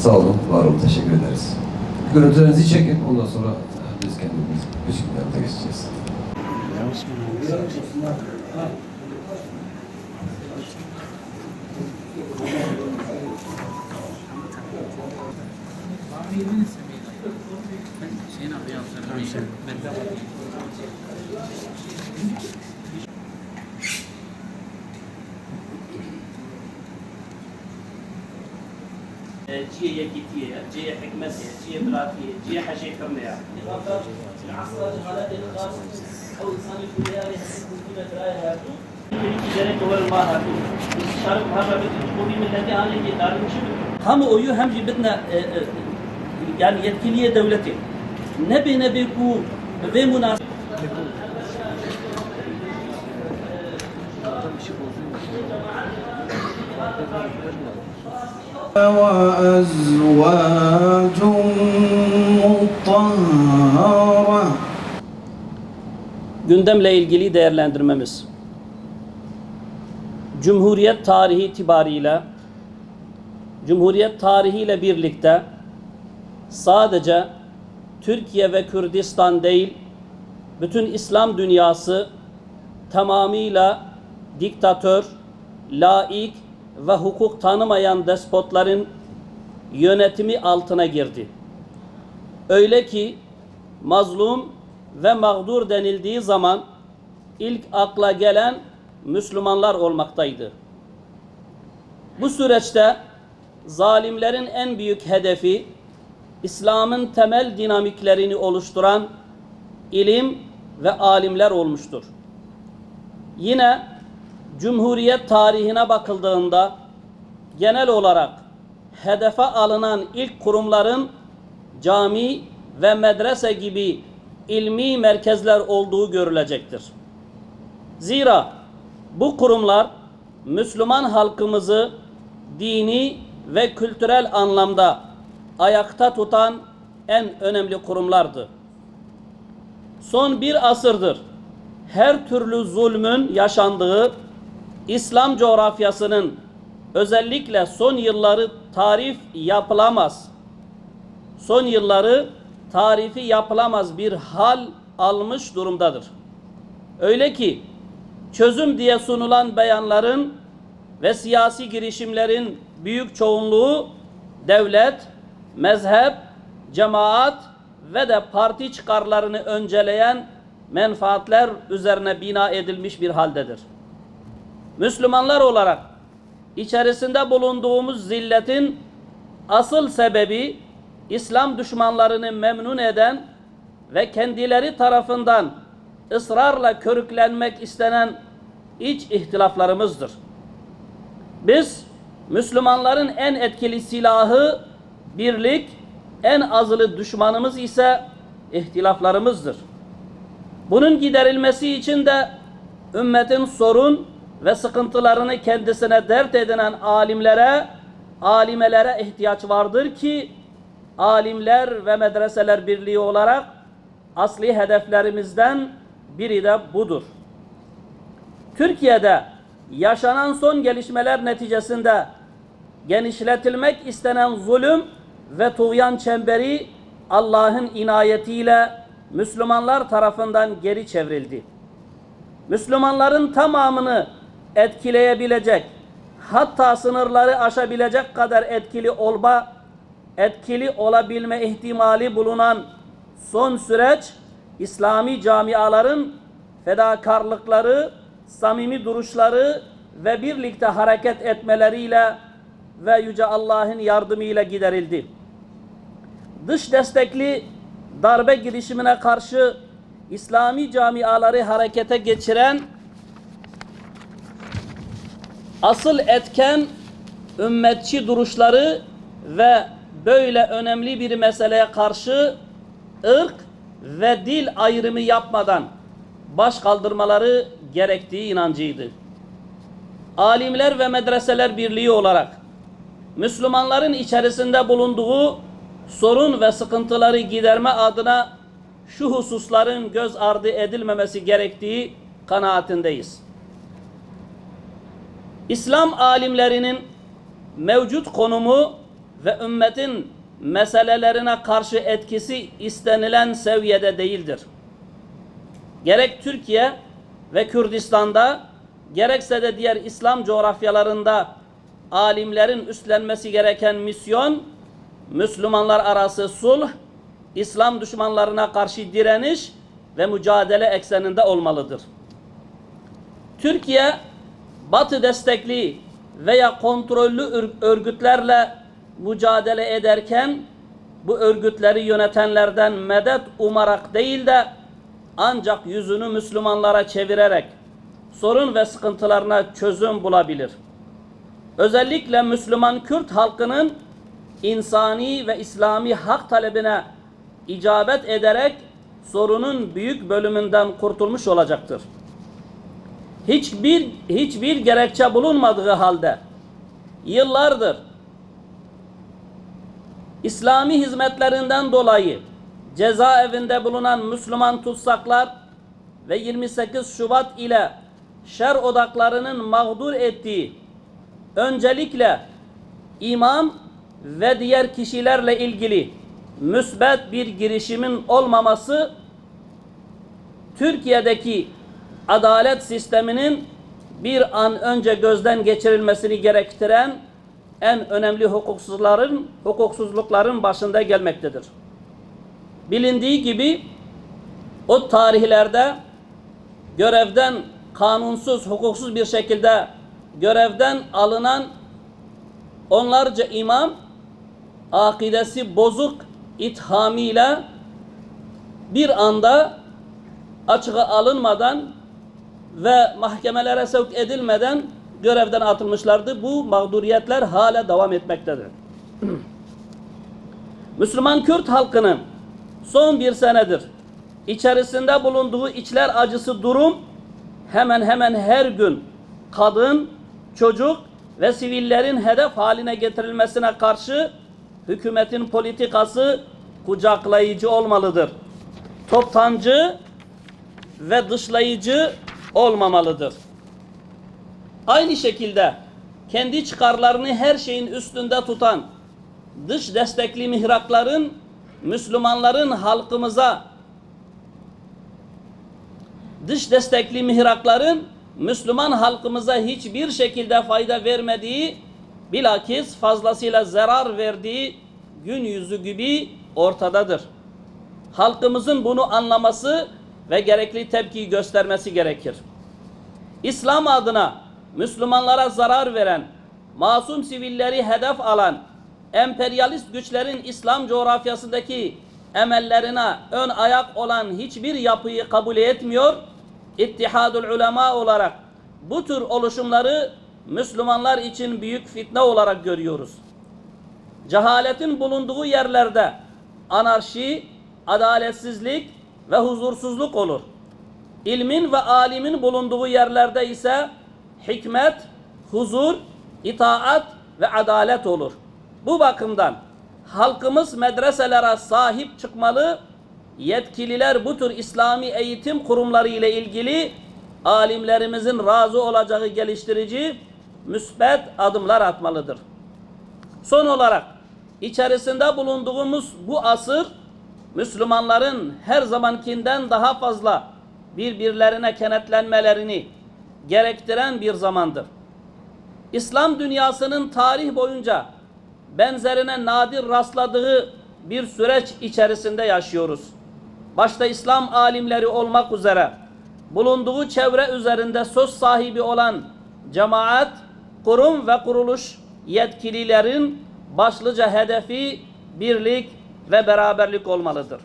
Sağ olun, var olun, teşekkür ederiz. Görüntülerinizi çekin, ondan sonra biz kendimiz küçüklerimize geçeceğiz. جي يكتيه جي حكمته جي براتيه جي حشي كرنيا العصر الغلاء الخاص او انسان الكليه يحسن كل درايه kamuoyu hem cibetne yani yetkiliye devleti ne ku ve münasebet وأزواج مطهرة. Gündemle ilgili değerlendirmemiz. Cumhuriyet tarihiyle birlikte sadece Türkiye ve Kürdistan değil, bütün İslam dünyası tamamıyla diktatör, laik ve hukuk tanımayan despotların yönetimi altına girdi. Öyle ki mazlum ve mağdur denildiği zaman ilk akla gelen Müslümanlar olmaktaydı. Bu süreçte zalimlerin en büyük hedefi İslam'ın temel dinamiklerini oluşturan ilim ve alimler olmuştur. Yine Cumhuriyet tarihine bakıldığında genel olarak hedefe alınan ilk kurumların cami ve medrese gibi ilmi merkezler olduğu görülecektir. Zira bu kurumlar Müslüman halkımızı dini ve kültürel anlamda ayakta tutan en önemli kurumlardı. Son bir asırdır her türlü zulmün yaşandığı İslam coğrafyasının özellikle son yılları tarifi yapılamaz bir hal almış durumdadır. Öyle ki çözüm diye sunulan beyanların ve siyasi girişimlerin büyük çoğunluğu devlet, mezhep, cemaat ve de parti çıkarlarını önceleyen menfaatler üzerine bina edilmiş bir haldedir. Müslümanlar olarak içerisinde bulunduğumuz zilletin asıl sebebi İslam düşmanlarını memnun eden ve kendileri tarafından ısrarla körüklenmek istenen iç ihtilaflarımızdır. Biz Müslümanların en etkili silahı birlik, en azılı düşmanımız ise ihtilaflarımızdır. Bunun giderilmesi için de ümmetin sorun ve sıkıntılarını kendisine dert edinen alimelere ihtiyaç vardır ki alimler ve medreseler birliği olarak asli hedeflerimizden biri de budur. Türkiye'de yaşanan son gelişmeler neticesinde genişletilmek istenen zulüm ve tuğyan çemberi Allah'ın inayetiyle Müslümanlar tarafından geri çevrildi. Müslümanların tamamını etkileyebilecek, hatta sınırları aşabilecek kadar etkili olabilme ihtimali bulunan son süreç, İslami camiaların fedakarlıkları, samimi duruşları ve birlikte hareket etmeleriyle ve Yüce Allah'ın yardımıyla giderildi. Dış destekli darbe girişimine karşı İslami camiaları harekete geçiren asıl etken ümmetçi duruşları ve böyle önemli bir meseleye karşı ırk ve dil ayrımı yapmadan baş kaldırmaları gerektiği inancıydı. Alimler ve medreseler birliği olarak Müslümanların içerisinde bulunduğu sorun ve sıkıntıları giderme adına şu hususların göz ardı edilmemesi gerektiği kanaatindeyiz. İslam alimlerinin mevcut konumu ve ümmetin meselelerine karşı etkisi istenilen seviyede değildir. Gerek Türkiye ve Kürdistan'da, gerekse de diğer İslam coğrafyalarında alimlerin üstlenmesi gereken misyon, Müslümanlar arası sulh, İslam düşmanlarına karşı direniş ve mücadele ekseninde olmalıdır. Türkiye, Batı destekli veya kontrollü örgütlerle mücadele ederken, bu örgütleri yönetenlerden medet umarak değil de ancak yüzünü Müslümanlara çevirerek sorun ve sıkıntılarına çözüm bulabilir. Özellikle Müslüman Kürt halkının insani ve İslami hak talebine icabet ederek sorunun büyük bölümünden kurtulmuş olacaktır. Hiçbir gerekçe bulunmadığı halde yıllardır İslami hizmetlerinden dolayı cezaevinde bulunan Müslüman tutsaklar ve 28 Şubat ile şer odaklarının mağdur ettiği öncelikle imam ve diğer kişilerle ilgili müsbet bir girişimin olmaması, Türkiye'deki adalet sisteminin bir an önce gözden geçirilmesini gerektiren en önemli hukuksuzlukların başında gelmektedir. Bilindiği gibi o tarihlerde görevden kanunsuz, hukuksuz bir şekilde görevden alınan onlarca imam akidesi bozuk ithamıyla bir anda açığa alınmadan ve mahkemelere sevk edilmeden görevden atılmışlardı. Bu mağduriyetler hala devam etmektedir. Müslüman Kürt halkının son bir senedir içerisinde bulunduğu içler acısı durum hemen hemen her gün kadın, çocuk ve sivillerin hedef haline getirilmesine karşı hükümetin politikası kucaklayıcı olmalıdır. Toptancı ve dışlayıcı olmamalıdır. Aynı şekilde kendi çıkarlarını her şeyin üstünde tutan dış destekli mihrakların Müslümanların halkımıza Müslüman halkımıza hiçbir şekilde fayda vermediği, bilakis fazlasıyla zarar verdiği gün yüzü gibi ortadadır. Halkımızın bunu anlaması ve gerekli tepkiyi göstermesi gerekir. İslam adına Müslümanlara zarar veren, masum sivilleri hedef alan, emperyalist güçlerin İslam coğrafyasındaki emellerine ön ayak olan hiçbir yapıyı kabul etmiyor, İttihadul Ulema olarak bu tür oluşumları Müslümanlar için büyük fitne olarak görüyoruz. Cehaletin bulunduğu yerlerde anarşi, adaletsizlik ve huzursuzluk olur. İlmin ve alimin bulunduğu yerlerde ise hikmet, huzur, itaat ve adalet olur. Bu bakımdan halkımız medreselere sahip çıkmalı, yetkililer bu tür İslami eğitim kurumları ile ilgili alimlerimizin razı olacağı geliştirici, müsbet adımlar atmalıdır. Son olarak içerisinde bulunduğumuz bu asır Müslümanların her zamankinden daha fazla birbirlerine kenetlenmelerini gerektiren bir zamandır. İslam dünyasının tarih boyunca benzerine nadir rastladığı bir süreç içerisinde yaşıyoruz. Başta İslam alimleri olmak üzere bulunduğu çevre üzerinde söz sahibi olan cemaat, kurum ve kuruluş yetkililerin başlıca hedefi birlik ve beraberlik olmalıdır.